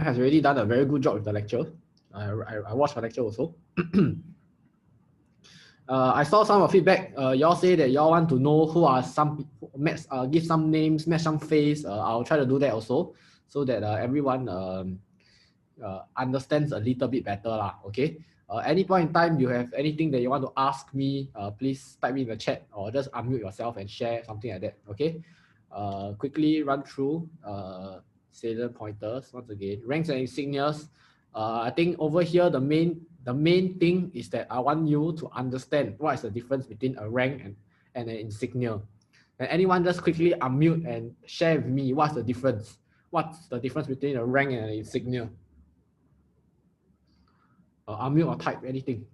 has already done a very good job with the lecture. I watched the lecture also. I saw some of feedback. Y'all say that y'all want to know who are some, give some names, match some face. I'll try to do that also, so that everyone understands a little bit better lah. Okay. Any point in time you have anything that you want to ask me, please type me in the chat or just unmute yourself and share something like that. Okay. Quickly run through salient pointers once again. Ranks and insignias. I think over here the main thing is that I want you to understand what is the difference between a rank and an insignia. And anyone just quickly unmute and share with me what's the difference. What's the difference between a rank and an insignia? Unmute or type anything.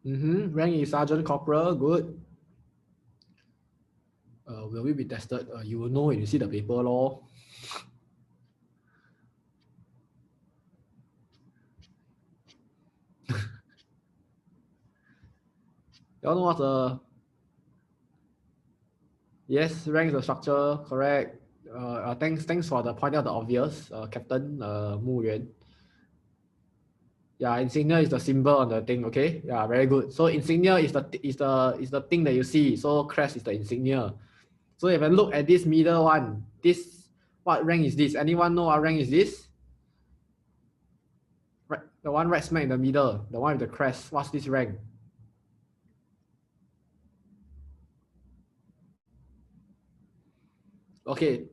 Rank is Sergeant Corporal, good. Will we be tested? You will know when you see the paper law. Y'all know what's the... Yes, rank is the structure, correct. Thanks for the point out the obvious, Captain Mu Yuan. Yeah, insignia is the symbol on the thing, okay? Yeah, very good. So insignia is the thing that you see. So crest is the insignia. So if I look at this middle one, what rank is this? Anyone know what rank is this? Right, the one right smack in the middle, the one with the crest. What's this rank? Okay.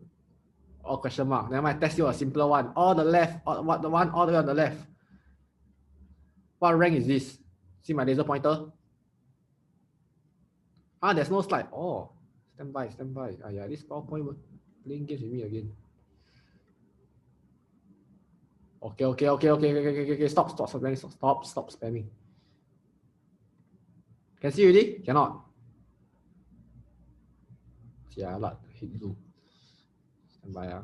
Or question mark. Then I might test you a simpler one. All the left, what the one all the way on the left. What rank is this? See my laser pointer? There's no slide. Oh, stand by. Yeah, this PowerPoint playing games with me again. Okay. Stop spamming. Can see already? Cannot. Yeah, hit you. Stand by.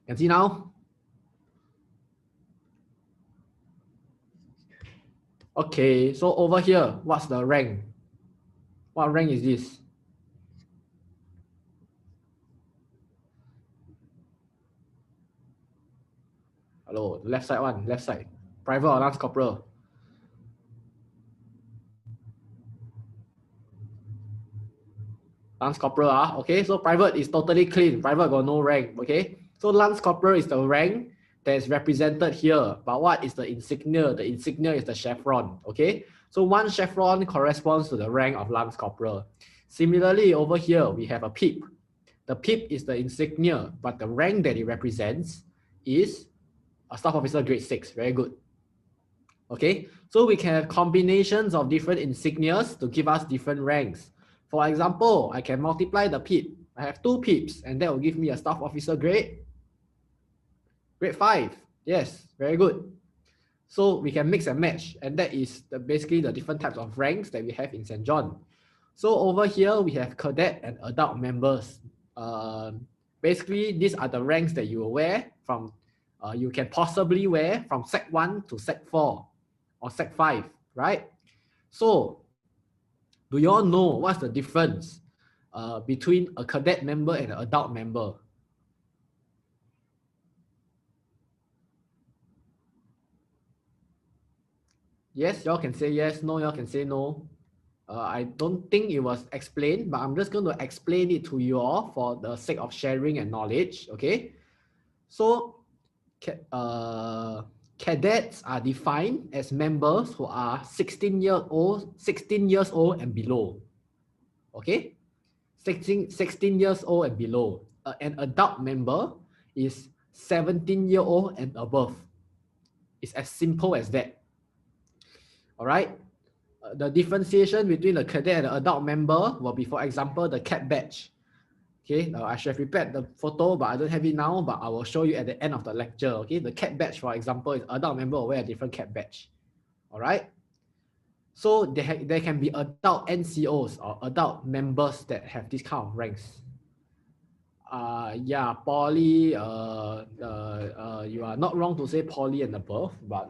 Can see now? Okay, so over here, what's the rank? What rank is this? Hello, left side one, left side. Private or lance corporal? Lance corporal, okay, so private is totally clean. Private got no rank, okay? So lance corporal is the rank that is represented here. But what is the insignia? The insignia is the chevron, okay? So one chevron corresponds to the rank of lance corporal. Similarly, over here, we have a pip. The pip is the insignia, but the rank that it represents is a staff officer grade 6. Very good. Okay, so we can have combinations of different insignias to give us different ranks. For example, I can multiply the pip. I have 2 pips, and that will give me a staff officer grade 5. Yes, very good. So we can mix and match, and that is basically the different types of ranks that we have in St. John. So over here, we have cadet and adult members. Basically, these are the ranks that you will wear from, you can possibly wear from Sec 1 to Sec 4 or Sec 5, right? So, do you all know what's the difference between a cadet member and an adult member? Yes, y'all can say yes. No, y'all can say no. I don't think it was explained, but I'm just going to explain it to you all for the sake of sharing and knowledge. Okay, so cadets are defined as members who are 16 years old and below. Okay, 16 years old and below. An adult member is 17-year-old and above. It's as simple as that. All right. The differentiation between the cadet and the adult member will be, for example, the cap badge. Okay, I should have prepared the photo, but I don't have it now, but I will show you at the end of the lecture. Okay, the cap badge, for example, is adult member will wear a different cap badge. All right. So there can be adult NCOs or adult members that have this kind of ranks. Yeah, poly, you are not wrong to say poly and above, but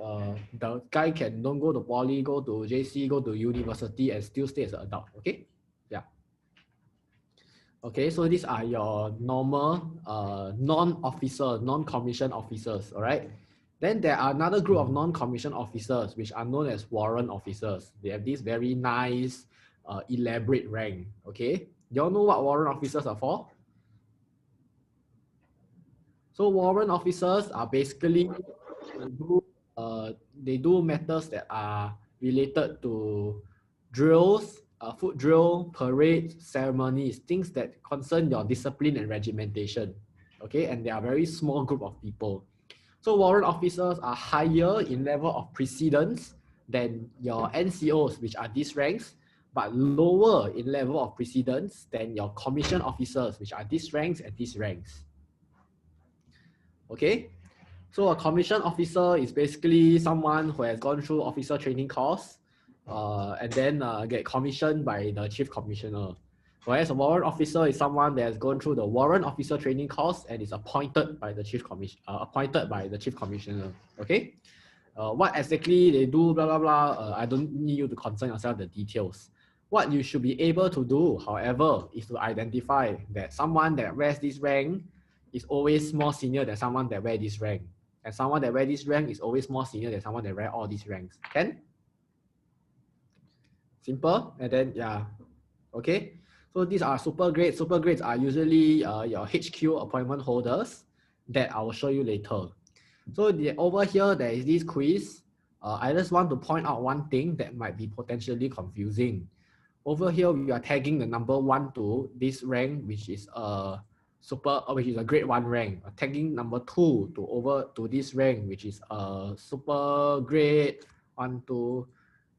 the guy can don't go to poly, go to JC, go to university and still stay as an adult, okay? Yeah. Okay, so these are your normal non-officer, non-commissioned officers, all right? Then there are another group of non-commissioned officers, which are known as warrant officers. They have this very nice, elaborate rank, okay? You all know what warrant officers are for? So warrant officers are basically they do matters that are related to drills, foot drill, parades, ceremonies, things that concern your discipline and regimentation. Okay, and they are a very small group of people. So warrant officers are higher in level of precedence than your NCOs, which are these ranks, but lower in level of precedence than your commission officers, which are these ranks and these ranks. Okay, so a commission officer is basically someone who has gone through officer training course and then get commissioned by the chief commissioner. Whereas a warrant officer is someone that has gone through the warrant officer training course and is appointed by the chief commissioner. Okay, what exactly they do, blah blah blah. I don't need you to concern yourself with the details. What you should be able to do, however, is to identify that someone that wears this rank is always more senior than someone that wears this rank. And someone that wears this rank is always more senior than someone that wears all these ranks. Can? Simple. And then, yeah. Okay. So these are super grades. Super grades are usually your HQ appointment holders that I will show you later. So over here, there is this quiz. I just want to point out one thing that might be potentially confusing. Over here, we are tagging the number 1 to this rank, which is which is a grade 1 rank. Tagging number 2 to this rank, which is a super grade 1, 2,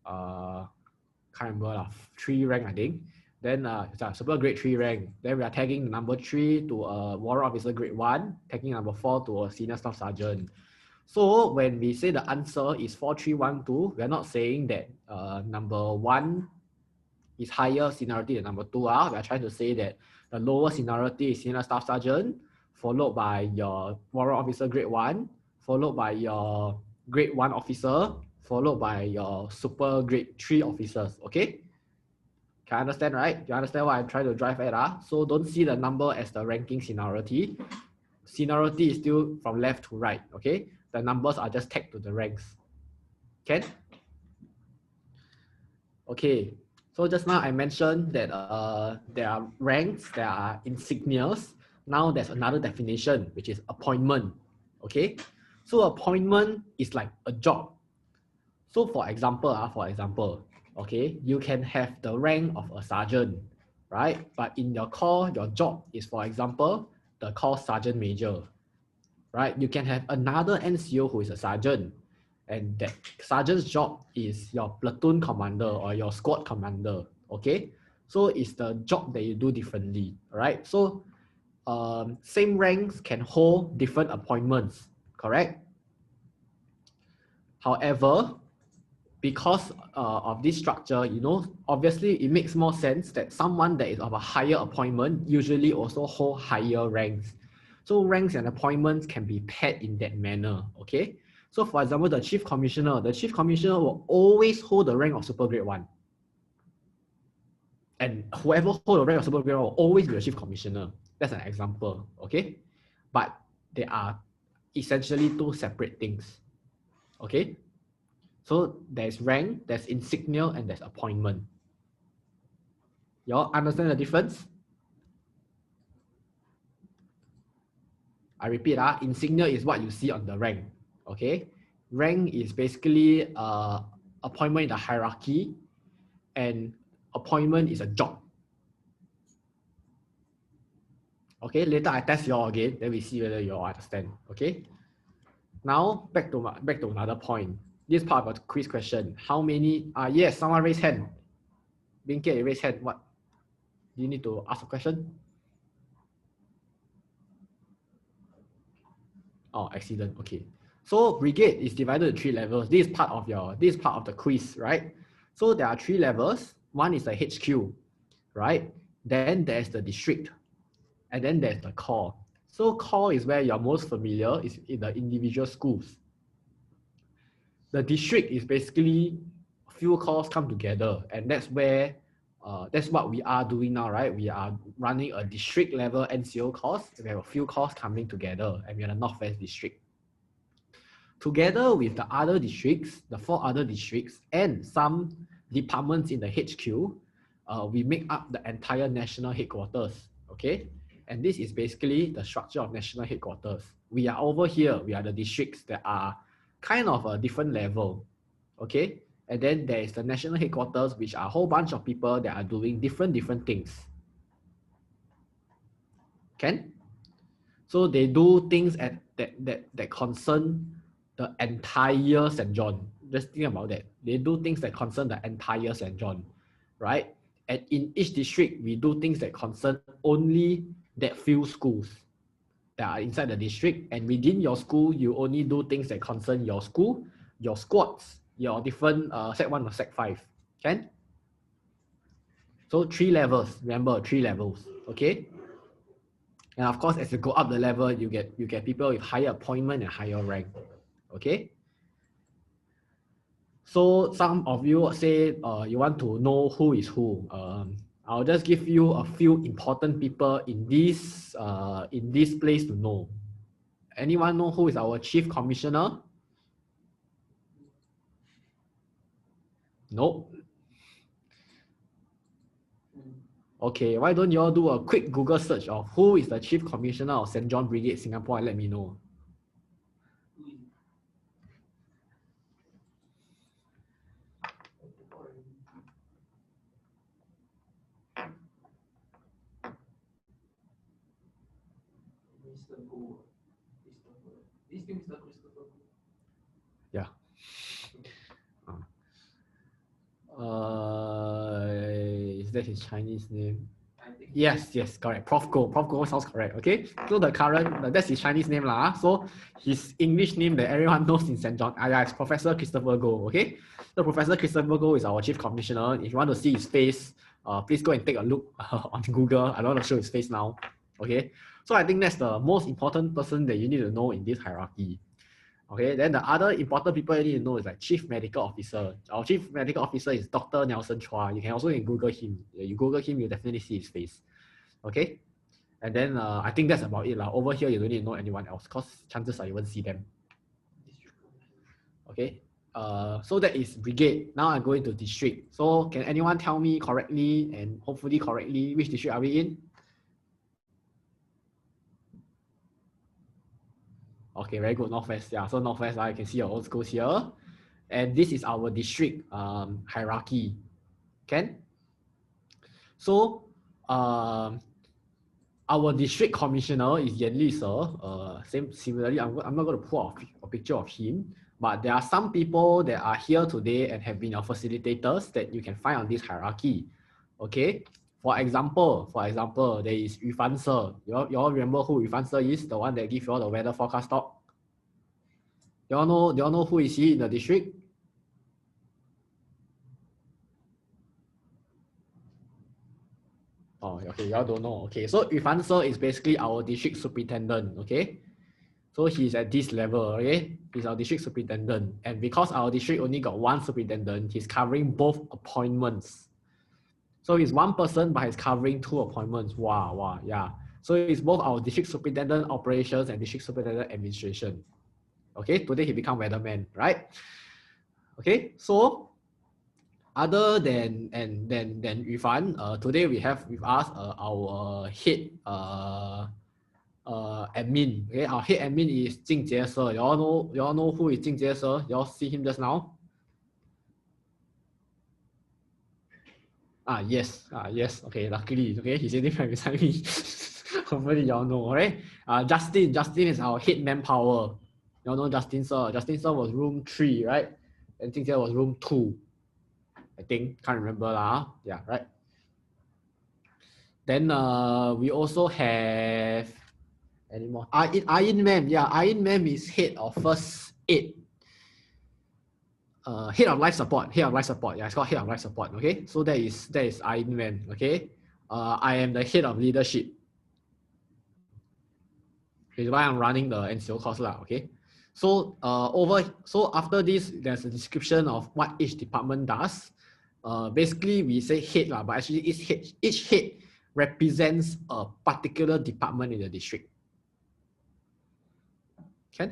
can't remember, 3 rank, I think. Then it's a super grade 3 rank. Then we are tagging the number 3 to a warrant officer grade 1, tagging number 4 to a senior staff sergeant. So when we say the answer is 4312, we are not saying that number 1 is higher seniority than number 2. We are trying to say that the lower seniority is senior staff sergeant, followed by your warrant officer grade 1, followed by your grade 1 officer, followed by your super grade 3 officers. Okay? Can I understand, right? You understand what I'm trying to drive at? So don't see the number as the ranking seniority. Seniority is still from left to right. Okay? The numbers are just tagged to the ranks. Okay? Okay. So just now I mentioned that there are ranks, there are insignias. Now there's another definition, which is appointment. Okay, so appointment is like a job. So for example, okay, you can have the rank of a sergeant, right? But in your corps, your job is, for example, the corps sergeant major, right? You can have another NCO who is a sergeant, and that sergeant's job is your platoon commander or your squad commander. Okay, so it's the job that you do differently, right? So same ranks can hold different appointments, correct? However, because of this structure, obviously it makes more sense that someone that is of a higher appointment usually also hold higher ranks. So ranks and appointments can be paired in that manner, okay? So for example, the chief commissioner will always hold the rank of super grade 1. And whoever hold the rank of super grade 1 will always be the chief commissioner. That's an example, okay? But they are essentially 2 separate things, okay? So there's rank, there's insignia, and there's appointment. Y'all understand the difference? I repeat, insignia is what you see on the rank, okay? Rank is basically appointment in the hierarchy, and appointment is a job. Okay, later I test y'all again, then we see whether you all understand, okay? Now, back to another point. This part of the quiz question. How many, yes, someone raise hand. BNCOC, raise hand. What? Do you need to ask a question? Oh, accident, okay. So brigade is divided into 3 levels. This is part of the quiz, right? So there are 3 levels. One is the HQ, right? Then there's the district. And then there's the core. So core is where you're most familiar, is in the individual schools. The district is basically a few cores come together, and that's where that's what we are doing now, right? We are running a district level NCO course. We have a few cores coming together, and we are the Northwest District. Together with the other districts, the 4 other districts, and some departments in the HQ, we make up the entire national headquarters, okay? And this is basically the structure of national headquarters. We are over here, we are the districts that are kind of a different level, okay? And then there is the national headquarters, which are a whole bunch of people that are doing different things. Can? So they do things that concern the entire St. John. Just think about that. They do things that concern the entire St. John, right? And in each district, we do things that concern only that few schools that are inside the district. And within your school, you only do things that concern your school, your squads, your different Sec 1 or Sec 5. Can? So 3 levels, remember 3 levels, okay? And of course, as you go up the level, you get people with higher appointment and higher rank. Okay. So some of you say you want to know who is who. I'll just give you a few important people in this place to know. Anyone know who is our chief commissioner? Nope. Okay, why don't you all do a quick Google search of who is the chief commissioner of St. John Brigade Singapore and let me know. Yeah. Is that his Chinese name? Yes, correct. Prof Go. Prof Go sounds correct. Okay. So the current, that's his Chinese name lah. So his English name that everyone knows in St. John, is Professor Christopher Go. Okay. So Professor Christopher Go is our chief commissioner. If you want to see his face, please go and take a look on Google. I don't want to show his face now. Okay. So I think that's the most important person that you need to know in this hierarchy. Okay, then the other important people you need to know is like Chief Medical Officer. Our Chief Medical Officer is Dr. Nelson Chua. You can also Google him. You Google him, you definitely see his face. Okay, and then I think that's about it. Over here, you don't need to know anyone else because chances are you won't see them. Okay, so that is brigade. Now I'm going to district. So can anyone tell me correctly and hopefully correctly which district are we in? Okay, very good. Northwest. Yeah, so Northwest, you can see your old schools here. And this is our district hierarchy. Can? So our district commissioner is Yan Li Sir. Similarly, I'm not going to put a picture of him, but there are some people that are here today and have been your facilitators that you can find on this hierarchy. Okay. For example, there is Yu Fan Sir. You all remember who Yu Fan Sir is? The one that gives you all the weather forecast talk. Do you all know who is he in the district? Oh, okay, you all don't know. Okay, so Yu Fan Sir is basically our district superintendent. Okay, so he's at this level. Okay, he's our district superintendent, and because our district only got one superintendent, he's covering both appointments. So he's one person, but he's covering 2 appointments. Wow, yeah. So it's both our district superintendent operations and district superintendent administration. Okay, today he become weatherman, right? Okay, so other than Yu Fan, today we have with us our head admin. Okay, our head admin is Jing Jie Sir. You all know who is Jing Jie Sir? You all see him just now? Yes. Okay, luckily, okay, he's sitting right beside me. Hopefully, y'all know, right? Justin is our head manpower. Y'all know Justin Sir. Justin Sir was room 3, right? And Jing Jie was room 2. I think, can't remember lah. Yeah, right. Then we also have any more? Iron Man. Yeah, Iron Man is head of first aid. Head of life support. Yeah, it's called head of life support. Okay, so that is Iron Man. Okay, I am the head of leadership. is why I'm running the NCO course lah, okay? So so after this, there's a description of what each department does. Basically we say head lah, but actually each head represents a particular department in the district. Okay?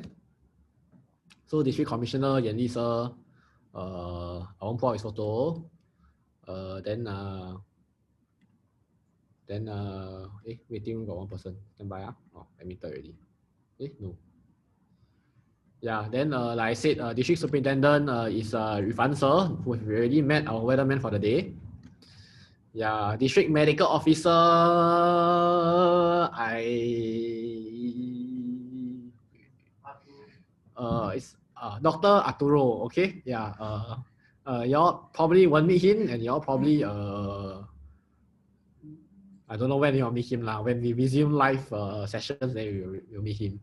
So district commissioner, Yan Li sir, I won't pour his photo. Then waiting room got one person. Stand by. Oh, admitted already. No. Yeah, then like I said, district superintendent is Yufan sir, who we already met, our weatherman for the day. Yeah, district medical officer, it's Dr. Arturo, okay? Yeah, y'all probably won't meet him, and y'all probably I don't know when you'll meet him lah. When we resume live sessions, then we'll meet him.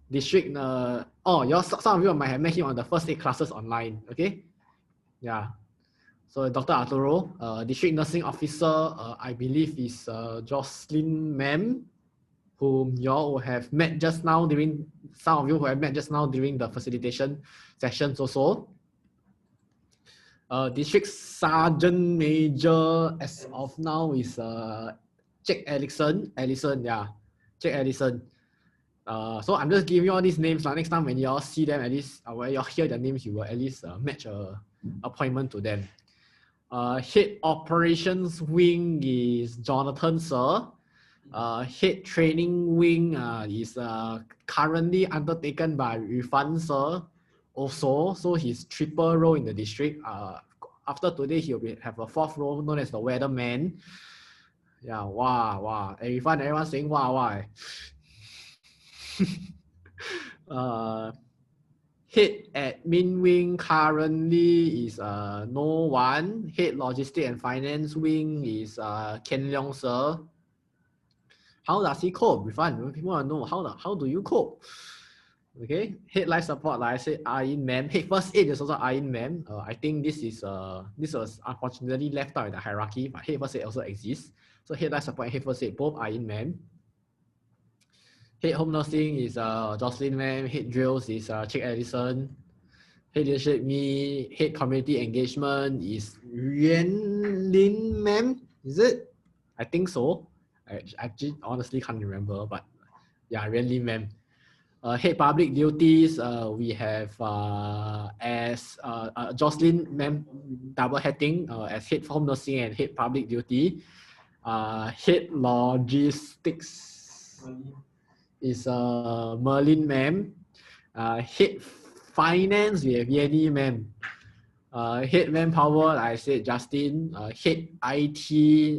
District, some of you might have met him on the first aid classes online, okay? Yeah. So Dr. Arturo, district nursing officer, I believe is Jocelyn Ma'am, whom y'all have met just now some of you who have met just now during the facilitation sessions also. District Sergeant Major as of now is Jack Ellison, yeah, Jack Ellison. So I'm just giving you all these names. Next time when y'all see them, at least when y'all hear their names, you will at least match a appointment to them. Head operations wing is Jonathan sir. Head training wing is currently undertaken by Yufan sir also. So he's triple role in the district. After today, he'll have a fourth role known as the weatherman. Yeah, wow. Everyone's saying wow. Head admin wing currently is no one. Head logistic and finance wing is Ken Leong sir. How does he cope? Rifan, people want to know how do you cope? Okay, head life support, like I said, Ayin ma'am. Head first aid is also Ayin ma'am. I think this was unfortunately left out in the hierarchy, but head first aid also exists. So head life support and head first aid both Ayin ma'am. Head home nursing is Jocelyn ma'am. Head drills is Chick Edison. Head leadership me. Head community engagement is Yuan Lin ma'am. Is it? I think so. I actually honestly can't remember, but yeah, Yuan Lin ma'am. Head public duties, we have as Jocelyn ma'am double heading as head home nursing and head public duty. Head logistics is Merlin ma'am. Head finance, we have Yenny ma'am. Head manpower, like I said, Justin. Head IT,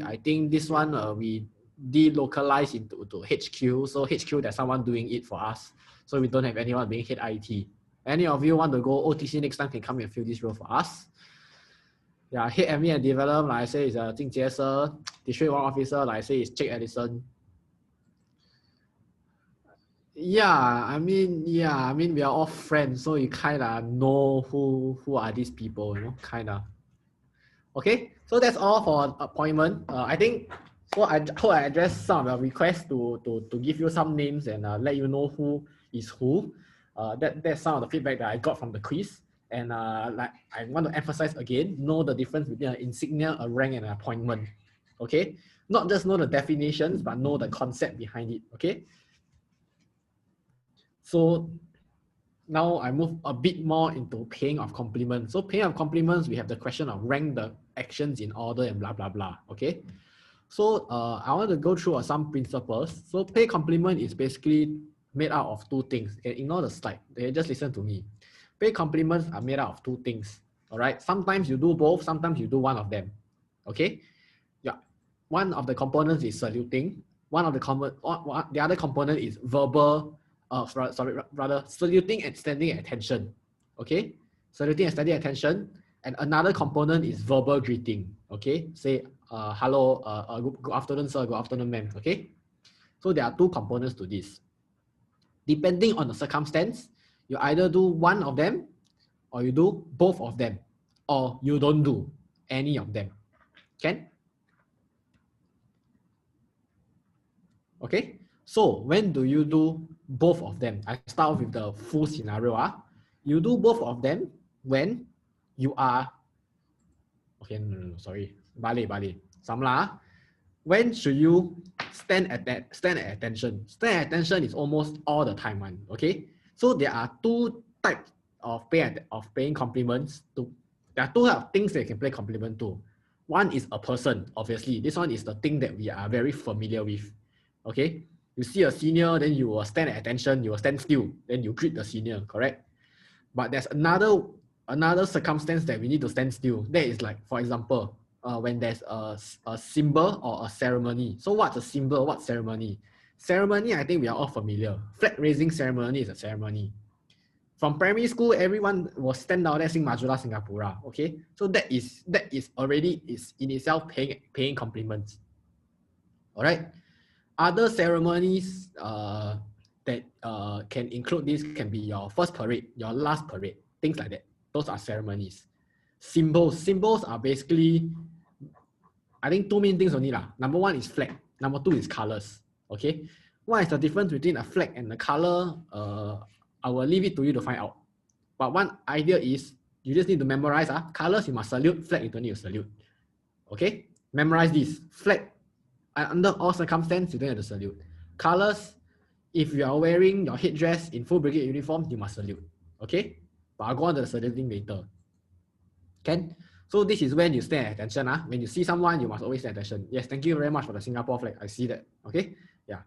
I think this one we delocalize into HQ. So HQ, there's someone doing it for us. So we don't have anyone being head IT. Any of you want to go OTC next time can come and fill this role for us. Yeah, head admin and development, like I say, is Jing Jie sir. District 1 officer, like I say, is Jake Edison. I mean, we are all friends, so you kind of know who are these people, you know, kind of. Okay, so that's all for appointment. I think, so I hope I addressed some of the requests to give you some names and let you know who is who. That's some of the feedback that I got from the quiz. And like I want to emphasize again, know the difference between an insignia, a rank, and an appointment. Okay, not just know the definitions, but know the concept behind it. Okay. So now I move a bit more into paying of compliments. So paying of compliments, we have the question of rank the actions in order and blah, blah, blah. Okay. So I want to go through some principles. So pay compliment is basically made out of two things. Okay, ignore the slide. Just listen to me. Pay compliments are made out of two things. All right. Sometimes you do both. Sometimes you do one of them. Okay. Yeah. One of the components is saluting. The other component is verbal. Rather saluting and standing at attention. Okay. Saluting and standing at attention. And another component is verbal greeting. Okay. Say hello. Good afternoon, sir. Good afternoon, ma'am. Okay. So there are two components to this. Depending on the circumstance, you either do one of them or you do both of them, or you don't do any of them. Can? Okay. So when do you do both of them. I start off with the full scenario. You do both of them when you are, okay, no, sorry. Balik. Samla. When should you stand at attention? Stand at attention is almost all the time one. Okay. So there are two types of paying compliments to. There are two types of things that you can pay compliment to. One is a person, obviously. This one is the thing that we are very familiar with. Okay. You see a senior, then you will stand at attention, you will stand still, then you greet the senior, correct? But there's another circumstance that we need to stand still. That is like, for example, when there's a symbol or a ceremony. So what's a symbol? What's ceremony? Ceremony, I think we are all familiar. Flag raising ceremony is a ceremony. From primary school, everyone will stand down there, sing Majula Singapura. Okay, so that is already is in itself paying compliments. All right. Other ceremonies that can include this can be your first parade, your last parade, things like that. Those are ceremonies. Symbols are basically, I think, two main things only lah. Number one is flag. Number two is colors. Okay. What is the difference between a flag and the color? I will leave it to you to find out. But one idea is you just need to memorize. Colors you must salute. Flag you don't need to salute. Okay. Memorize this. Flag, under all circumstances, you don't have to salute. Colors, if you are wearing your headdress in full brigade uniform, you must salute. Okay. But I'll go on to the saluting later. Can? So this is when you stand at attention. When you see someone, you must always stand at attention. Yes, thank you very much for the Singapore flag. I see that. Okay. Yeah.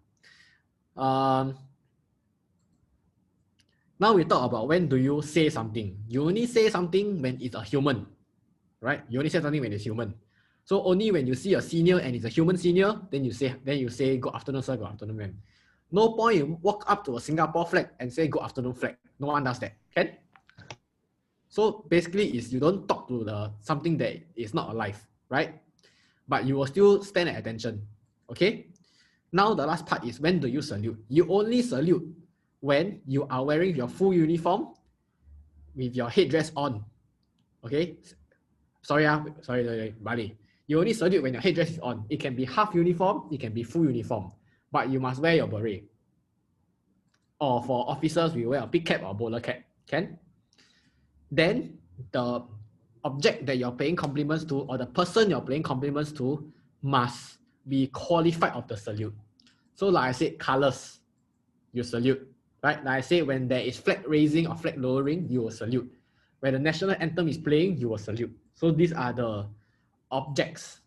Now we talk about when do you say something. You only say something when it's a human, right? You only say something when it's human. So only when you see a senior and it's a human senior, then you say good afternoon, sir, good afternoon, ma'am. No point you walk up to a Singapore flag and say good afternoon flag. No one does that. Can? So basically is you don't talk to something that is not alive, right? But you will still stand at attention. Okay? Now the last part is when do you salute? You only salute when you are wearing your full uniform with your headdress on. Okay? Sorry, Bali. You only salute when your headdress is on. It can be half uniform, it can be full uniform. But you must wear your beret. Or for officers, we wear a big cap or bowler cap. Can? Then the object that you're paying compliments to or the person you're paying compliments to must be qualified of the salute. So like I said, colors, you salute. Right? Like I said, when there is flag raising or flag lowering, you will salute. When the national anthem is playing, you will salute. So these are the objects,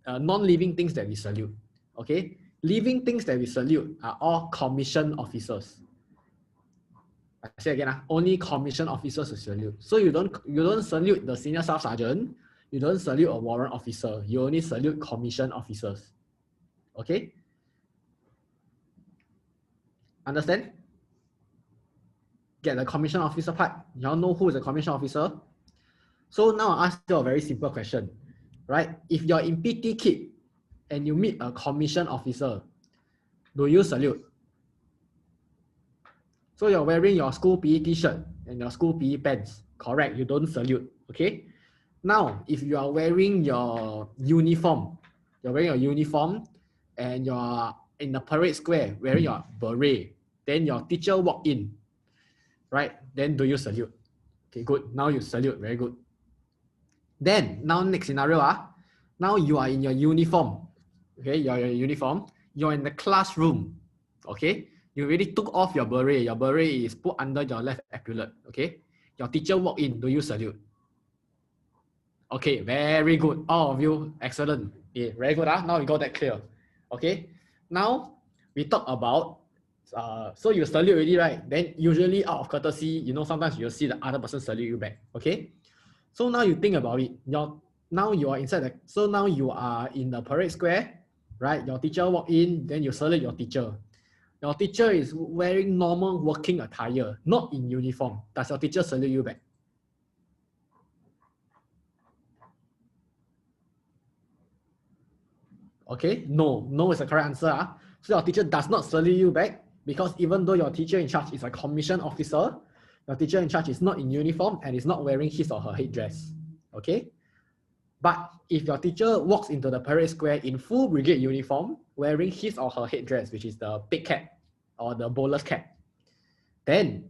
non-living things that we salute. Okay? Living things that we salute are all commissioned officers. I say again, only commissioned officers will salute. So you don't salute the senior staff sergeant, you don't salute a warrant officer, you only salute commissioned officers. Okay? Understand? Get the commissioned officer part. Y'all know who is a commissioned officer? So now I ask you a very simple question, right? If you're in PT kit and you meet a commissioned officer, do you salute? So you're wearing your school PE t-shirt and your school PE pants. Correct, you don't salute, okay? Now, if you are wearing your uniform, and you're in the parade square wearing your beret, then your teacher walk in, right? Then do you salute? Okay, good. Now you salute, very good. Then, now next scenario, now you are in your uniform, okay? You're in your uniform, you're in the classroom, okay? You already took off your beret. Your beret is put under your left epaulette. Okay. Your teacher walk in. Do you salute? Okay. Very good. All of you. Excellent. Okay, very good. Now we got that clear. Okay. Now we talk about. So you salute already, right? Then usually out of courtesy, sometimes you'll see the other person salute you back. Okay. So now you think about it. Now you are inside so now you are in the parade square, right? Your teacher walk in. Then you salute your teacher. Your teacher is wearing normal working attire, not in uniform. Does your teacher salute you back? Okay, no is the correct answer. So your teacher does not salute you back because even though your teacher in charge is a commissioned officer, your teacher in charge is not in uniform and is not wearing his or her headdress. Okay? But if your teacher walks into the parade square in full brigade uniform, wearing his or her headdress, which is the big cap, or the bowler's cap. Then,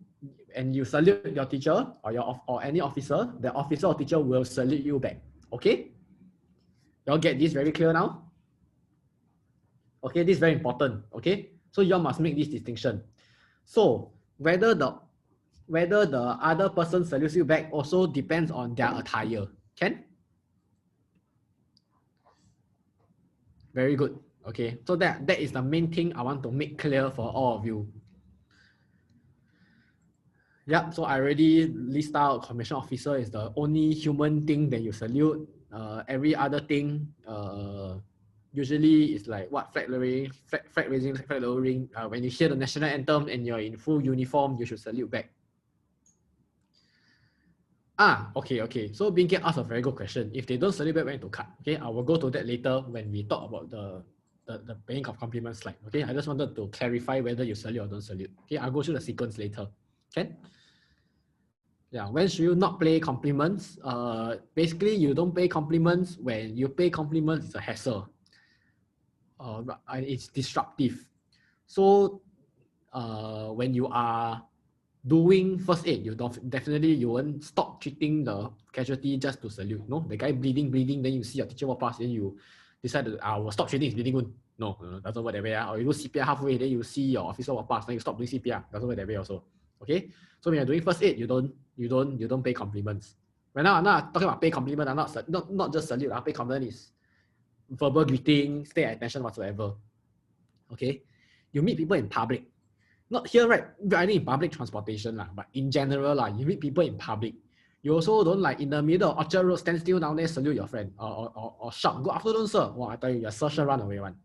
and you salute your teacher or any officer, the officer or teacher will salute you back. Okay? Y'all get this very clear now? Okay, this is very important. Okay? So y'all must make this distinction. So whether the other person salutes you back also depends on their attire. Can? Very good. Okay, so that is the main thing I want to make clear for all of you. Yep, so I already list out commission officer is the only human thing that you salute. Every other thing, usually it's like what, flag raising, flag lowering. When you hear the national anthem and you're in full uniform, you should salute back. Okay. So BNCOC asked a very good question. If they don't salute back, when to cut? Okay, I will go to that later when we talk about the paying of compliments slide. Okay, I just wanted to clarify whether you salute or don't salute. Okay, I'll go through the sequence later. Okay. Yeah, when should you not pay compliments? Basically, you don't pay compliments. When you pay compliments, it's a hassle. It's disruptive. So, when you are doing first aid, you won't stop treating the casualty just to salute. No, the guy bleeding, then you see your teacher walk past, then you decide to will stop treating his bleeding wound. No, doesn't work that way. Or you do CPR halfway, then you see your officer walk past, then you stop doing CPR. Doesn't work that way also. Okay, so when you're doing first aid, you don't pay compliments. Right now, I'm not talking about pay compliment. I'm not just salute. Pay compliment is verbal greeting, stay at attention whatsoever. Okay, you meet people in public. Not here, right? Riding in public transportation, but in general, you meet people in public. You also don't like in the middle of Orchard Road, stand still down there, salute your friend, or shout, "Good afternoon, sir." Wow, I tell you, your sir should run away one.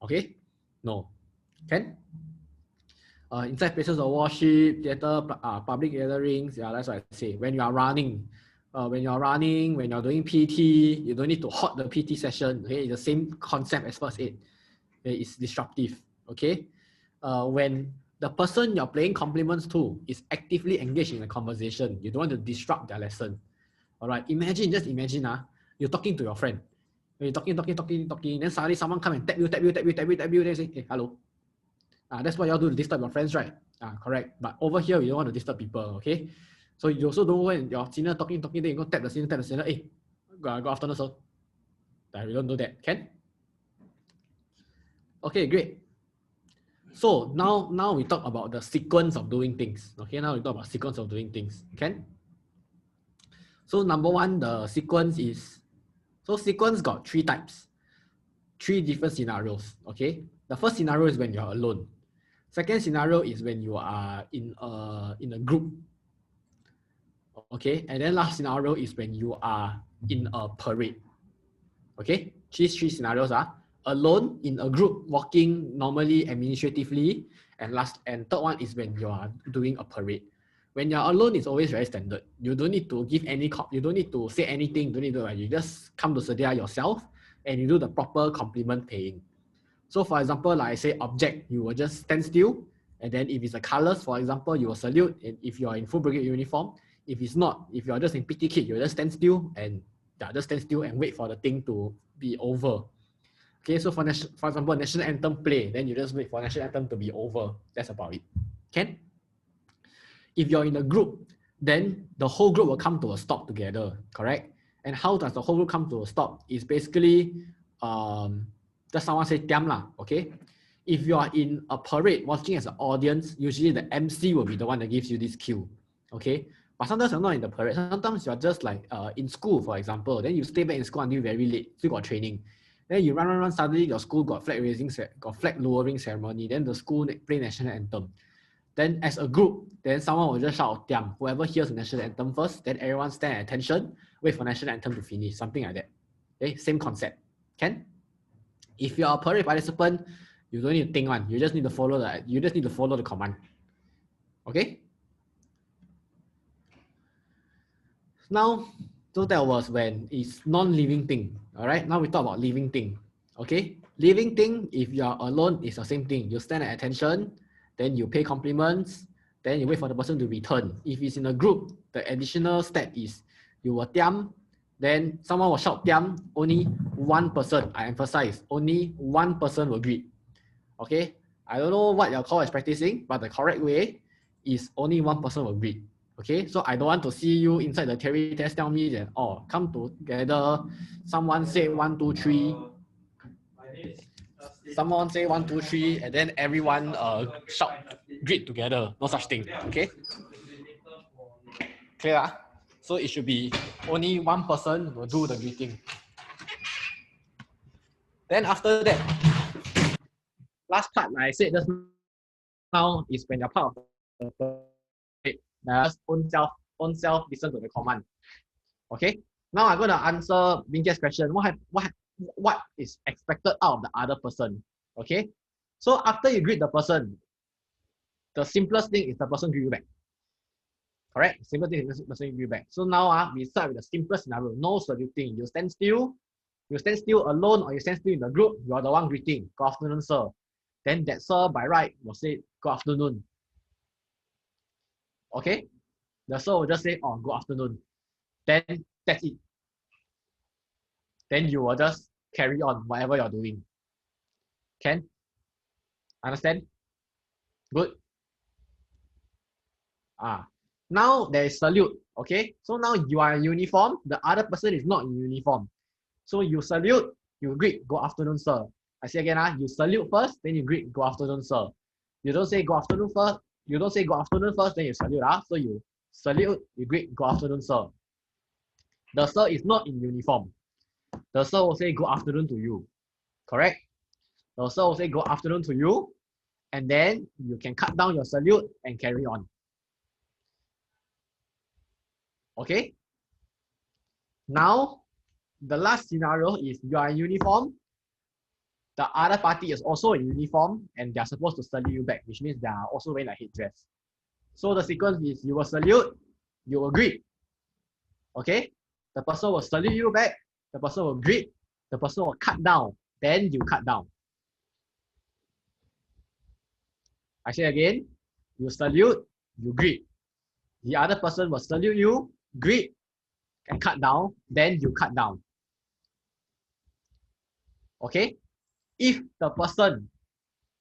Okay? No. Can? Inside places of worship, theater, public gatherings, that's what I say. When you are running, when you're doing PT, you don't need to halt the PT session. Okay, it's the same concept as first aid. Okay? It's disruptive. Okay, when the person you're paying compliments to is actively engaged in a conversation, you don't want to disrupt their lesson. All right, just imagine, you're talking to your friend. You're talking, then suddenly someone come and tap you, then you say, "Hey, hello." That's what y'all do to disturb your friends, right? Correct. But over here, you don't want to disturb people, okay? So you also don't when your senior talking, then you go tap the senior, "Hey, good afternoon, sir." We don't do that. Can? Okay, great. So now we talk about the sequence of doing things. Okay, now we talk about sequence of doing things. Can? So number one, the sequence is, sequence got 3 types, 3 different scenarios. Okay, the first scenario is when you're alone. Second scenario is when you are in a group. Okay, and then last scenario is when you are in a parade. Okay, these 3 scenarios are alone, in a group, walking normally, administratively, and third one is when you are doing a parade. When you're alone, it's always very standard. You don't need to give you don't need to say anything. You just come to Sedia yourself and you do the proper compliment paying. So for example, like I say object, you will just stand still, and then if it's the colors, for example, you will salute. And if you are in full brigade uniform, if it's not, if you are just in PT kit, you just stand still and wait for the thing to be over. Okay, so for example, national anthem play, then you just wait for national anthem to be over. That's about it. Can? If you're in a group, then the whole group will come to a stop together, correct? And how does the whole group come to a stop? It's basically, just someone say "tiam" lah, okay? If you are in a parade watching as an audience, usually the MC will be the one that gives you this cue, okay? But sometimes you're not in the parade. Sometimes you're just like in school, for example. Then you stay back in school until very late, still got training. Then you run, suddenly your school got flag lowering ceremony. Then the school play national anthem. Then as a group, then someone will just shout "tiam." Whoever hears the national anthem first, then everyone stand at attention, wait for national anthem to finish, something like that. Okay, same concept. Can? If you're a parade participant, you don't need to think one. You just need to follow the command. Okay? Now, so that was when it's non-living thing. Alright, now we talk about living thing. Okay? Living thing, if you're alone, it's the same thing. You stand at attention, then you pay compliments, then you wait for the person to return. If it's in a group, the additional step is you will "tiam," then someone will shout "tiam," only one person, I emphasize, only one person will greet. Okay? I don't know what your call is practicing, but the correct way is only one person will greet. Okay, so I don't want to see you inside the theory test tell me that, oh, come together, someone say 1, 2, 3. Someone say 1, 2, 3, and then everyone shout greet together. No such thing. Okay. Clear? So it should be only one person will do the greeting. Then after that, last part, like I said just now, is when you're part of the just own self listen to the command. Okay. Now I'm gonna answer Binki's question. What is expected out of the other person? Okay. So after you greet the person, the simplest thing is the person greet you back. Correct? Simple thing is the person greet you back. So now we start with the simplest scenario. No saluting. You stand still alone, or you stand still in the group. You are the one greeting. Good afternoon, sir. Then that sir by right will say good afternoon. Okay? The sir will just say, oh, good afternoon. Then that's it. Then you will just carry on whatever you're doing. Can? Understand? Good. Now there is salute. Okay? So now you are in uniform. The other person is not in uniform. So you salute, you greet, good afternoon, sir. I say again, you salute first, then you greet, good afternoon, sir. You don't say good afternoon first. You don't say good afternoon first, then you salute. So you salute, you greet, good afternoon, sir. The sir is not in uniform. The sir will say good afternoon to you. Correct? The sir will say good afternoon to you, and then you can cut down your salute and carry on. Okay? Now, the last scenario is you are in uniform. The other party is also in uniform, and they are supposed to salute you back, which means they are also wearing a headdress. So the sequence is you will salute, you will greet. Okay? The person will salute you back, the person will greet, the person will cut down, then you cut down. I say again, you salute, you greet. The other person will salute you, greet, and cut down, then you cut down. Okay? If the person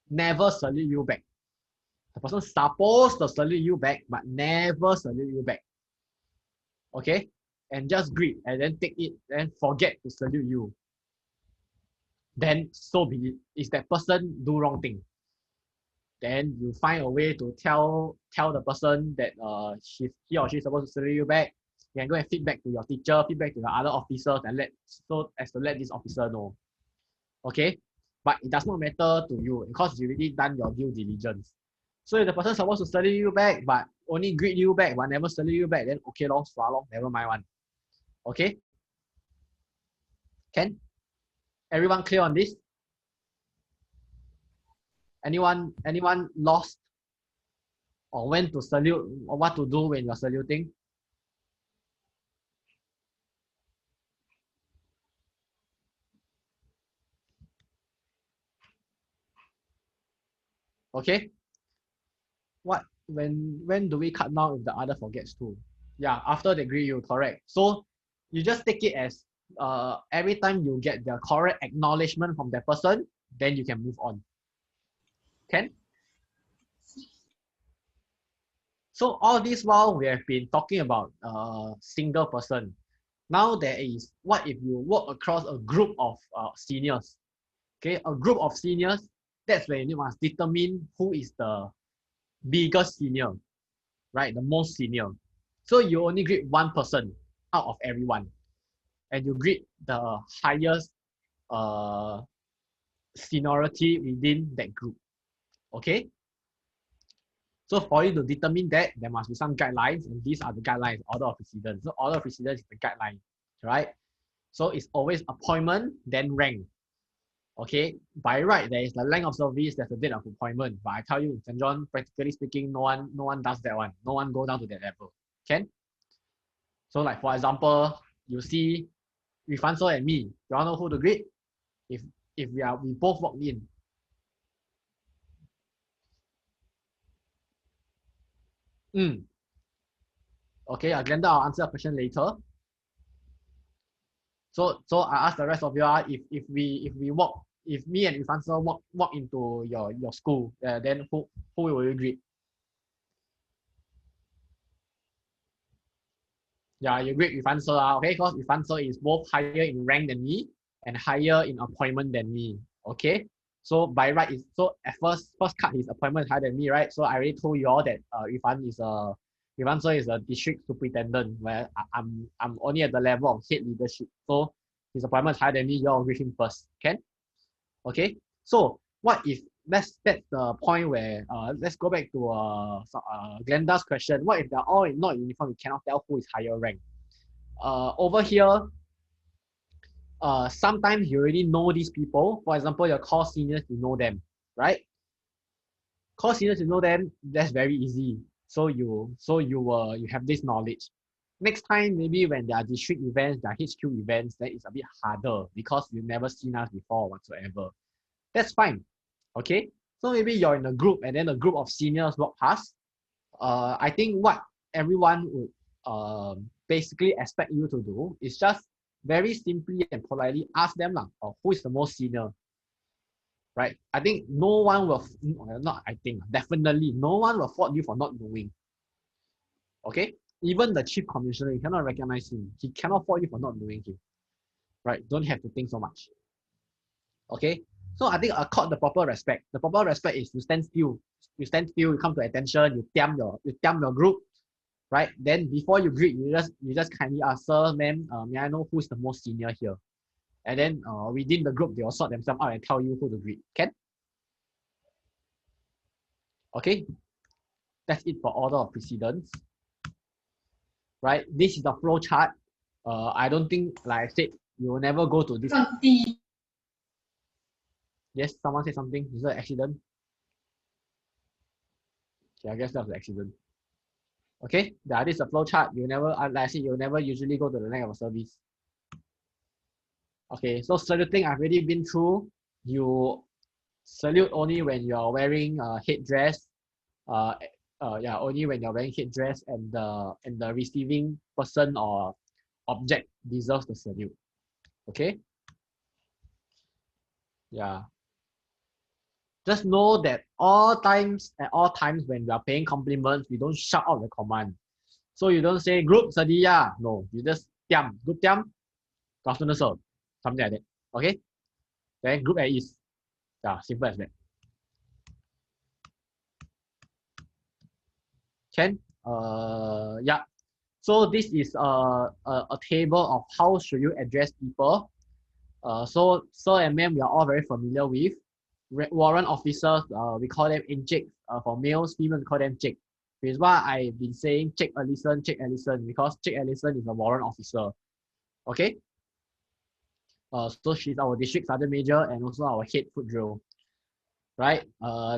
never salute you back, the person supposed to salute you back, but never salute you back. Okay? And just greet and then take it and forget to salute you. Then so be it. Is that person do wrong thing? Then you find a way to tell the person that he or she is supposed to salute you back. You can go and feedback to your teacher, feedback to the other officers, and let this officer know. Okay? But it does not matter to you because you already done your due diligence. So if the person is supposed to salute you back, but only greet you back, but never salute you back, then okay long, never mind one. Okay? Can? Everyone clear on this? Anyone lost? Or when to salute, or what to do when you're saluting? Okay? When do we cut down if the other forgets to? Yeah, after they greet you, correct. So you just take it as every time you get the correct acknowledgement from that person, then you can move on. Can? So all this while we have been talking about single person. Now there is, what if you work across a group of seniors? Okay, a group of seniors, that's where you must determine who is the biggest senior, right? The most senior. So you only greet one person out of everyone, and you greet the highest seniority within that group. Okay? So for you to determine that, there must be some guidelines, and these are the guidelines, order of precedence. So order of precedence is the guideline, right? So it's always appointment, then rank. Okay, by right, there is the length of service, there's the date of appointment. But I tell you, St. John, practically speaking, no one does that one. No one go down to that level. Can? So like for example, you see Rifanso and me, you all know who to greet? If we both walk in. Okay, Glenda, I'll answer a question later. So I ask the rest of you, if we walk if me and Hwang sir walk into your school, then who will you greet? Yeah, you greet Hwang sir, okay? Because Hwang sir is both higher in rank than me and higher in appointment than me. Okay. So by right is so at first cut his appointment higher than me, right? So I already told you all that Hwang sir is a district superintendent, where I'm only at the level of head leadership. So his appointment is higher than me, you all greet him first. Can? Okay. So what if that's the point where let's go back to Glenda's question. What if they're all not in uniform? You cannot tell who is higher rank. Over here, sometimes you already know these people. For example, your core seniors, you know them, right? Core seniors, you know them. That's very easy. So you have this knowledge. Next time, maybe when there are district events, there are HQ events, then it's a bit harder because you've never seen us before whatsoever. That's fine. Okay. So maybe you're in a group and then a group of seniors walk past. I think what everyone would basically expect you to do is just very simply and politely ask them who is the most senior, right? I think no one will, definitely no one will fault you for not knowing. Okay, even the chief commissioner, you cannot recognize him. He cannot fault you for not knowing him, right? Don't have to think so much. Okay, so I think accord the proper respect. The proper respect is you stand still. You stand still. You come to attention. You tiam your group, right? Then before you greet, you just kindly ask, sir, ma'am, may I know who's the most senior here? And then within the group, they will sort themselves out and tell you who to greet. Can? Okay, that's it for order of precedence. Right? This is the flow chart. I don't think, like I said, you will never go to this. Yes, someone said something. Is it an accident? Okay, I guess that was an accident. Okay, that is a flow chart. You never, like I said, you'll never usually go to the rank of service. Okay, so saluting, I've already been through. You salute only when you're wearing a headdress. Yeah, only when you're wearing headdress and the receiving person or object deserves the salute. Okay. Yeah. Just know that at all times when we are paying compliments, we don't shout out the command. So you don't say group sadiya. No, you just tiam, group tiam, good afternoon sir, something like that. Okay. Then group at ease. Yeah, simple as that. Can? Yeah. So this is a table of how should you address people. So sir and ma'am, we are all very familiar with. Warrant officers, we call them encik. For males, females, we call them cik. Which is why I've been saying Cik Ellison, because Cik Ellison is a warrant officer. Okay. So she's our district sergeant major and also our head foot drill. Right.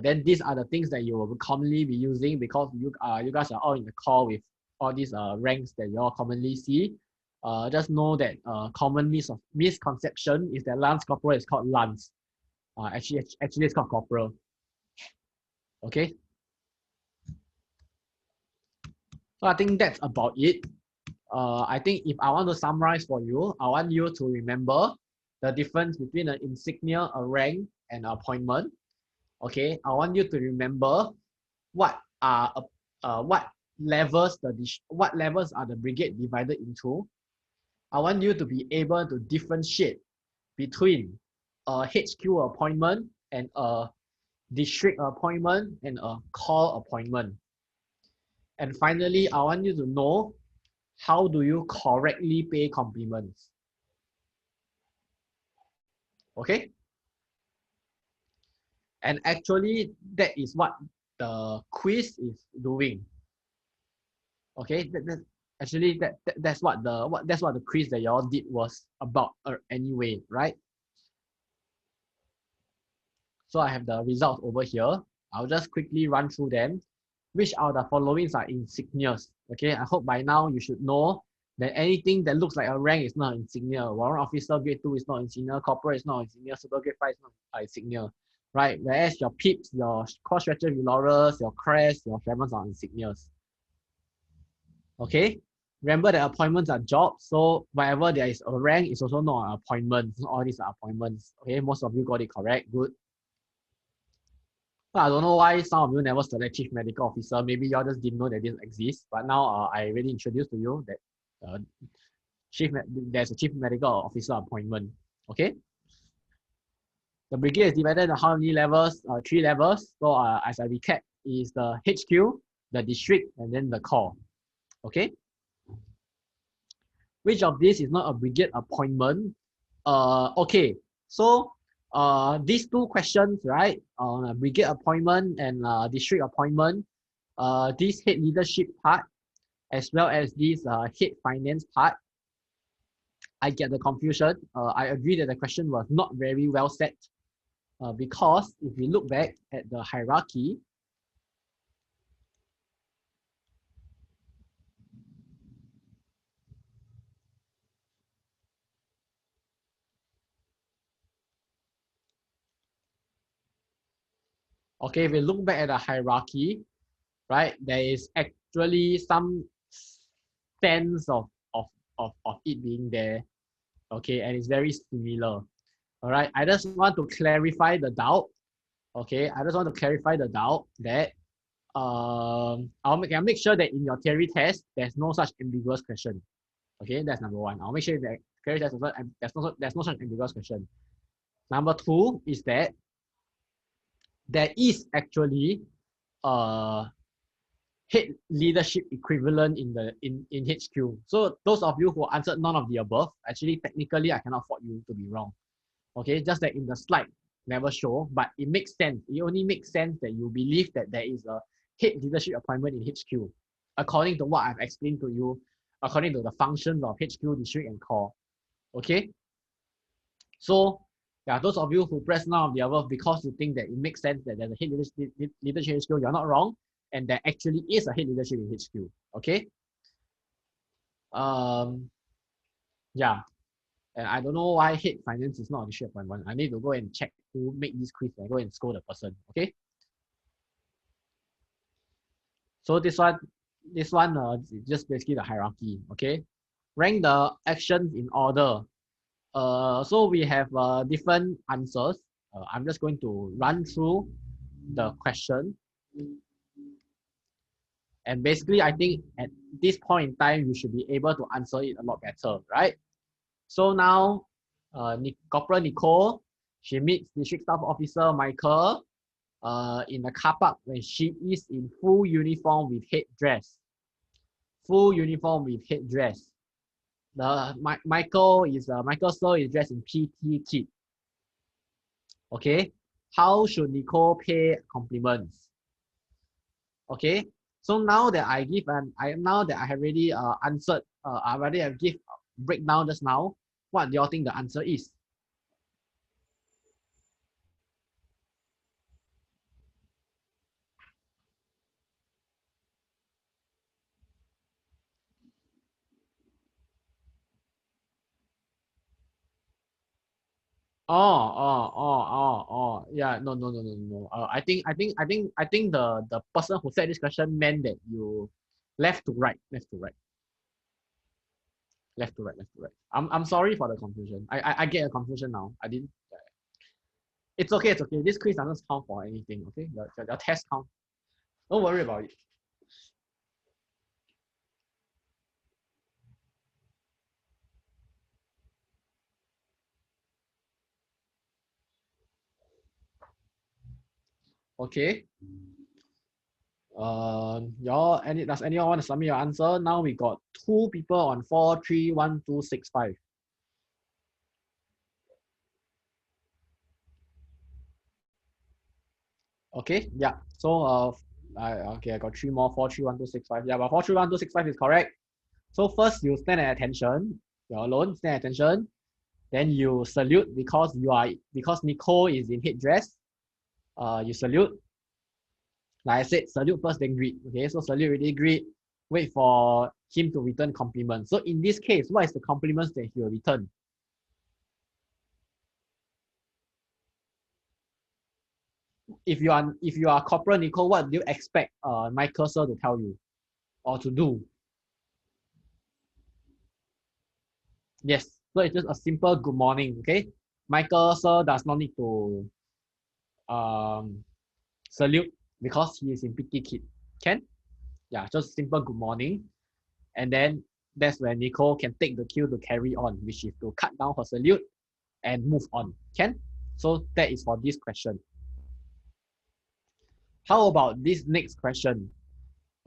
Then these are the things that you will commonly be using because you guys are all in the call with all these ranks that you all commonly see. Just know that common misconception is that lance corporal is called lance. Actually it's called corporal. Okay. So I think that's about it. I think if I want to summarize for you, I want you to remember the difference between an insignia, a rank, and an appointment. Okay, I want you to remember what levels are the brigade divided into. I want you to be able to differentiate between a HQ appointment and a district appointment and a call appointment. And finally, I want you to know how do you correctly pay compliments. Okay? And actually, that is what the quiz is doing. Okay, that's what the quiz that y'all did was about anyway, right? So I have the results over here. I'll just quickly run through them. Which are the followings are insignias? Okay, I hope by now you should know that anything that looks like a rank is not insignia. Warrant officer grade 2 is not insignia. Corporal is not insignia. Super grade 5 is not insignia. Right? Whereas your pips, your cross stretcher, your laurels, your crest, your shamans are insignias. Okay? Remember that appointments are jobs, so whenever there is a rank, it's also not an appointment. All these are appointments. Okay, most of you got it correct. Good. So I don't know why some of you never select chief medical officer. Maybe y'all just didn't know that this exists. But now I already introduced to you that there's a chief medical officer appointment. Okay. The brigade is divided into how many levels? 3 levels. So as I recap, is the HQ, the district, and then the corps. Okay. Which of these is not a brigade appointment? Okay. So these two questions, right? On a brigade appointment and district appointment, this head leadership part, as well as this head finance part, I get the confusion. I agree that the question was not very well set. Because if we look back at the hierarchy, okay, if we look back at the hierarchy, right, there is actually some sense of it being there, okay, and it's very similar. All right, I just want to clarify the doubt. Okay, I just want to clarify the doubt that I'll make sure that in your theory test there's no such ambiguous question. Okay, that's number one. I'll make sure that theory test there's no such ambiguous question. Number two is that there is actually a head leadership equivalent in HQ. So those of you who answered none of the above, actually technically I cannot fault you to be wrong. Okay, just that in the slide never show, but it makes sense. It only makes sense that you believe that there is a head leadership appointment in HQ, according to what I've explained to you, according to the functions of HQ, district, and corps. Okay. So yeah, those of you who press none of the above because you think that it makes sense that there's a head leadership HQ, you're not wrong, and there actually is a head leadership in HQ. Okay. Yeah. And I don't know why head finance is not a district appointment. I need to go and check who make this quiz and go and score the person. Okay. So this one just basically the hierarchy. Okay. Rank the actions in order. So we have different answers. I'm just going to run through the question. And basically, I think at this point in time, you should be able to answer it a lot better, right? So now, Corporal Nicole, she meets District Staff Officer Michael in the car park when she is in full uniform with headdress. Full uniform with headdress. Michael sir is dressed in PT kit. Okay, how should Nicole pay compliments? Okay, so now that I have already answered, I already have give breakdown just now. What do y'all think the answer is? Yeah, no. I think the person who said this question meant that you left to right. I'm sorry for the confusion. I get a confusion now. I didn't. It's okay. This quiz doesn't count for anything. Okay, the test count. Don't worry about it. Okay. Does anyone want to submit your answer? Now we got 2 people on 4, 3, 1, 2, 6, 5. Okay, yeah. So okay, I got 3 more, 4, 3, 1, 2, 6, 5. Yeah, but 4, 3, 1, 2, 6, 5 is correct. So first you stand at attention. You're alone, stand at attention. Then you salute because Nicole is in headdress. You salute. Like I said, salute first, then greet. Okay, so salute, really greet. Wait for him to return compliments. So in this case, what is the compliments that he will return? If you are Corporal Nicole, what do you expect Michael sir to tell you or to do? Yes, so it's just a simple good morning, okay? Michael sir does not need to salute because he is in PT kit. Can? Yeah, just simple good morning. And then that's when Nicole can take the cue to carry on, which is to cut down her salute and move on. Can? So that is for this question. How about this next question?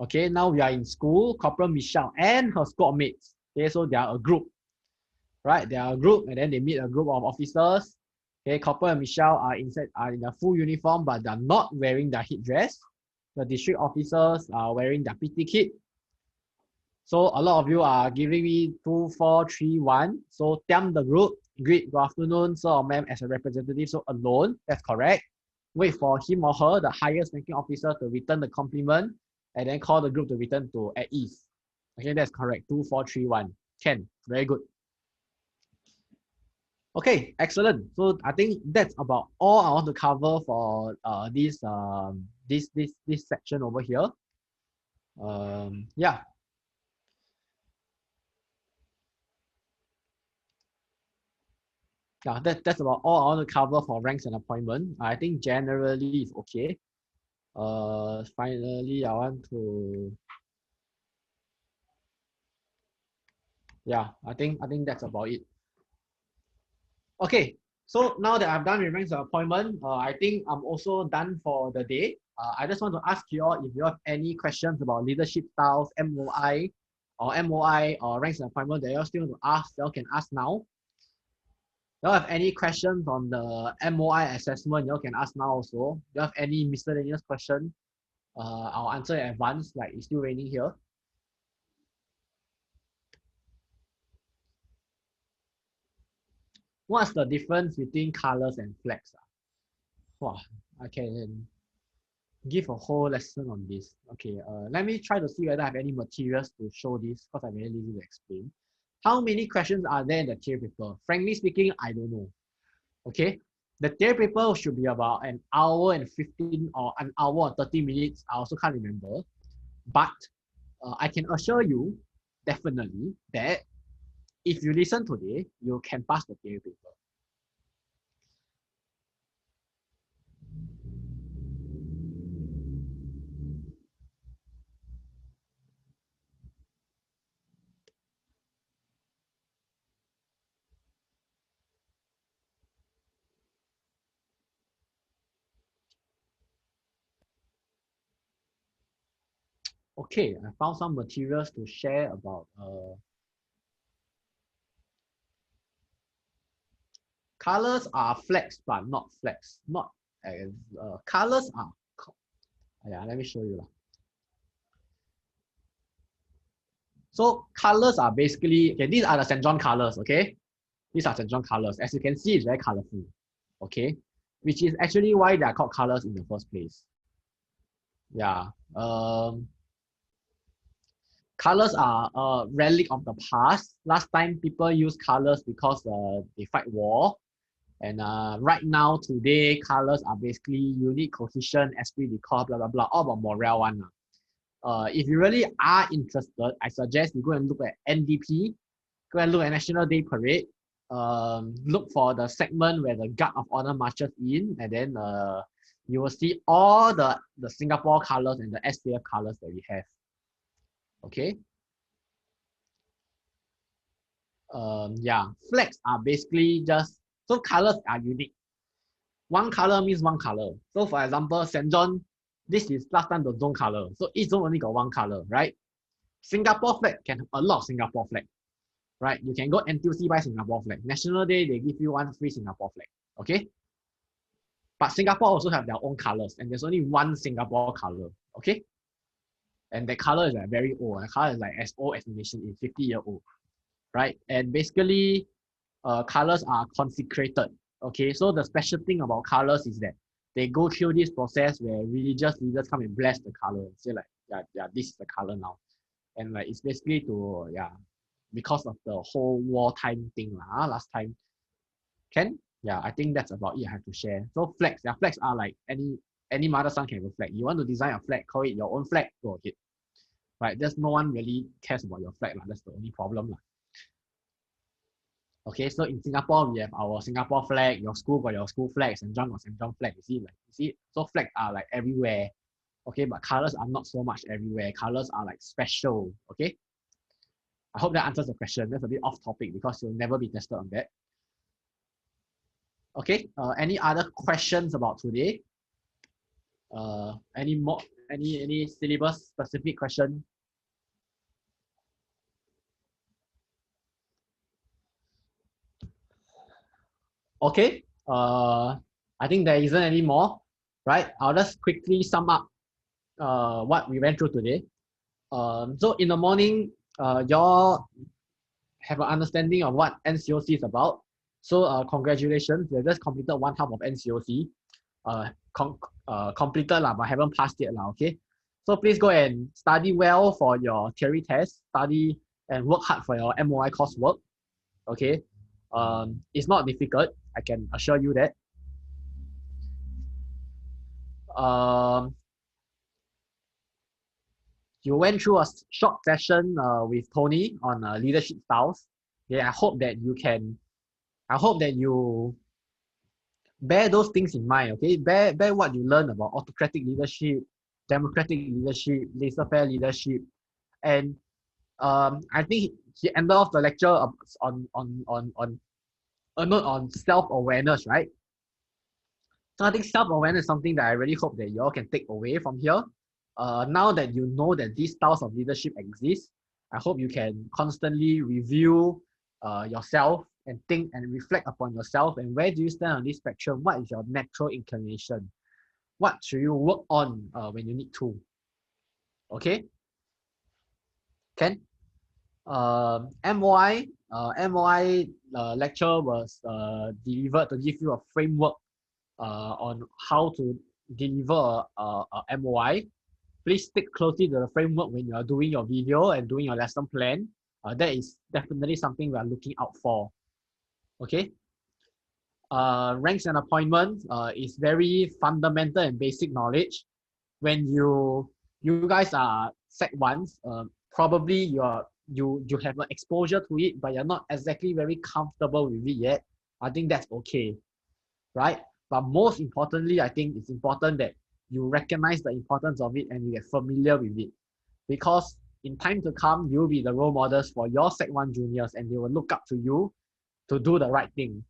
Okay, now we are in school, Corporal Michelle and her squad mates. Okay, so they are a group, right? They are a group, and then they meet a group of officers. Okay, Corporal and Michelle are in a full uniform, but they're not wearing their heat dress. The district officers are wearing their PT kit. So a lot of you are giving me 2, 4, 3, 1. So Tiam the group, greet, good afternoon, sir or ma'am as a representative, so alone, that's correct. Wait for him or her, the highest ranking officer, to return the compliment, and then call the group to return to at ease. Okay, that's correct. 2, 4, 3, 1. Can. Very good. Okay, excellent. So I think that's about all I want to cover for this section over here. Yeah. Yeah, that's about all I want to cover for ranks and appointment. I think generally it's okay. Finally, I want to. Yeah, I think that's about it. Okay, so now that I've done with ranks and appointment, I think I'm also done for the day. I just want to ask you all if you have any questions about leadership styles, MOI, or ranks and appointment that you all still want to ask. You all can ask now. You all have any questions on the MOI assessment, you all can ask now also. You have any miscellaneous question, I'll answer in advance, like it's still raining here. What's the difference between colors and flags? Wow, I can give a whole lesson on this. Okay, let me try to see whether I have any materials to show this because I'm very lazy to explain. How many questions are there in the theory paper? Frankly speaking, I don't know. Okay, the theory paper should be about an hour and 15 or an hour and 30 minutes. I also can't remember. But I can assure you definitely that if you listen today, you can pass the theory paper. Okay, I found some materials to share about colors are flags, but not flags. Not as colors are. Yeah, let me show you. So colors are basically okay. These are the St. John colors. Okay, these are St. John colors. As you can see, it's very colorful. Okay, which is actually why they are called colors in the first place. Yeah. Colors are a relic of the past. Last time people use colors because they fight war. And right now, today, colors are basically unit, cohesion, esprit de corps, blah, blah, blah, all about morale one. If you really are interested, I suggest you go and look at NDP, go and look at National Day Parade, look for the segment where the Guard of Honor marches in, and then you will see all the Singapore colors and the SPF colors that we have. Okay. Yeah, flags are basically just, so colors are unique. One color means one color. So for example, St. John, this is last time the zone color. So each zone only got one color, right? Singapore flag can have a lot of Singapore flag, right? You can go NTUC buy Singapore flag. National Day, they give you one free Singapore flag, okay? But Singapore also have their own colors, and there's only one Singapore color, okay? And the color is like very old. The color is like as old as the nation is 50-year-old, right? And basically, colors are consecrated. Okay, so the special thing about colors is that they go through this process where religious leaders come and bless the color and say like, yeah, this is the color now. And like it's basically to, yeah, because of the whole wartime thing last time. Can? Yeah, I think that's about it I have to share. So flags, yeah, flags are like any mother son can have a flag. You want to design a flag, call it your own flag, go ahead. Right, there's no one really cares about your flag. That's the only problem. Okay, so in Singapore, we have our Singapore flag, your school got your school flag, St. John got St. John flag, you see, so flags are like everywhere. Okay, but colors are not so much everywhere. Colors are like special. Okay, I hope that answers the question. That's a bit off topic because you'll never be tested on that. Okay, any other questions about today? Any more, any syllabus specific question? Okay, I think there isn't any more, right? I'll just quickly sum up what we went through today. So in the morning, y'all have an understanding of what NCOC is about. So congratulations, you just completed one half of NCOC. Completed lah, but haven't passed yet lah, okay? So please go and study well for your theory test, study and work hard for your MOI coursework, okay? It's not difficult, I can assure you that. You went through a short session with Tony on leadership styles. Okay, I hope that you bear those things in mind. Okay, bear what you learn about autocratic leadership, democratic leadership, laissez-faire leadership, and I think he ended off the lecture on a note on self-awareness, right? So I think self-awareness is something that I really hope that you all can take away from here. Now that you know that these styles of leadership exist, I hope you can constantly review yourself and think and reflect upon yourself and where do you stand on this spectrum? What is your natural inclination? What should you work on when you need to? Okay? Can? MOI lecture was delivered to give you a framework on how to deliver a MOI. Please stick closely to the framework when you are doing your video and doing your lesson plan. That is definitely something we are looking out for. Okay. Ranks and appointments is very fundamental and basic knowledge. When you guys are Sec 1s, probably you have an exposure to it, but you're not exactly very comfortable with it yet. I think that's okay, right? But most importantly, I think it's important that you recognize the importance of it and you get familiar with it. Because in time to come, you'll be the role models for your Sec 1 juniors and they will look up to you to do the right thing.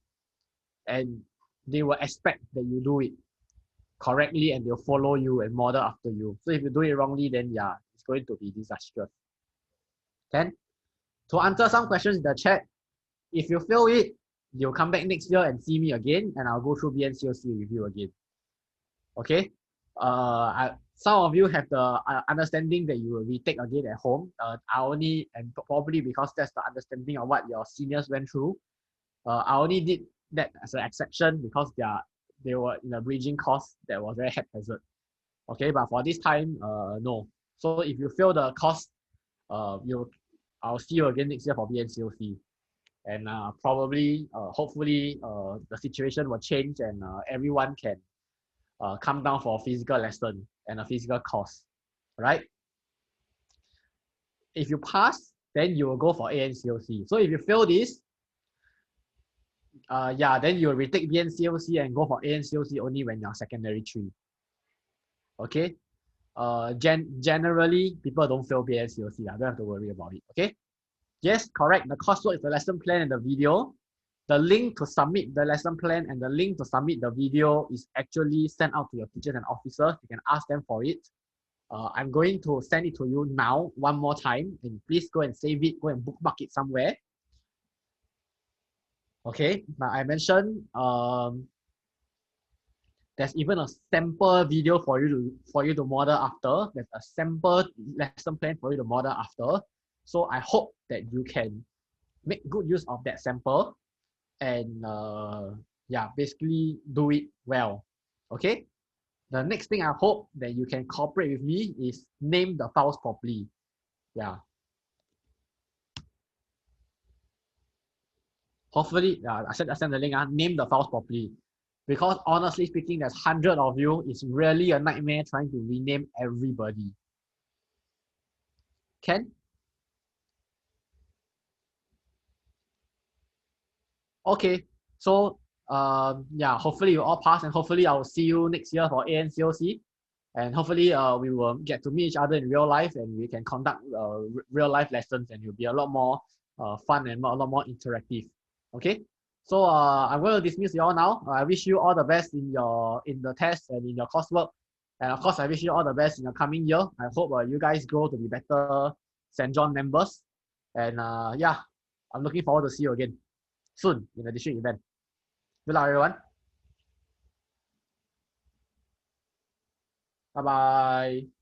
And they will expect that you do it correctly and they'll follow you and model after you. So if you do it wrongly, then yeah, it's going to be disastrous. Then, to answer some questions in the chat, if you fail it, you'll come back next year and see me again and I'll go through BNCOC with you again. Okay? Some of you have the understanding that you will retake again at home. I only, and probably because that's the understanding of what your seniors went through, I only did that as an exception because they were in a bridging course that was very haphazard. Okay, but for this time, no. So if you fail the course, I'll see you again next year for BNCOC. And probably, hopefully, the situation will change and everyone can come down for a physical lesson and a physical course, right? If you pass, then you will go for ANCOC. So if you fail this, yeah, then you will retake BNCOC and go for ANCOC only when you're secondary 3. Okay? Generally, people don't fail BNCOC. I don't have to worry about it. Okay? Yes, correct. The coursework is the lesson plan and the video. The link to submit the lesson plan and the link to submit the video is actually sent out to your teachers and officers. You can ask them for it. I'm going to send it to you now one more time and please go and save it, go and bookmark it somewhere. Okay, but I mentioned there's even a sample video for you to model after. There's a sample lesson plan for you to model after. So I hope that you can make good use of that sample and yeah, basically do it well. Okay. The next thing I hope that you can cooperate with me is name the files properly. Yeah. Hopefully, I send the link. Name the files properly. Because honestly speaking, there's 100 of you. It's really a nightmare trying to rename everybody. Can? Okay, so yeah, hopefully you all pass, and hopefully I'll see you next year for ANCOC, and hopefully we will get to meet each other in real life, and we can conduct real life lessons, and it'll be a lot more fun and a lot more interactive. Okay, so I'm going to dismiss you all now. I wish you all the best in the test and in your coursework, and of course I wish you all the best in the coming year. I hope you guys grow to be better St. John members, and yeah, I'm looking forward to see you again soon in the district event. Good luck, everyone. Bye bye.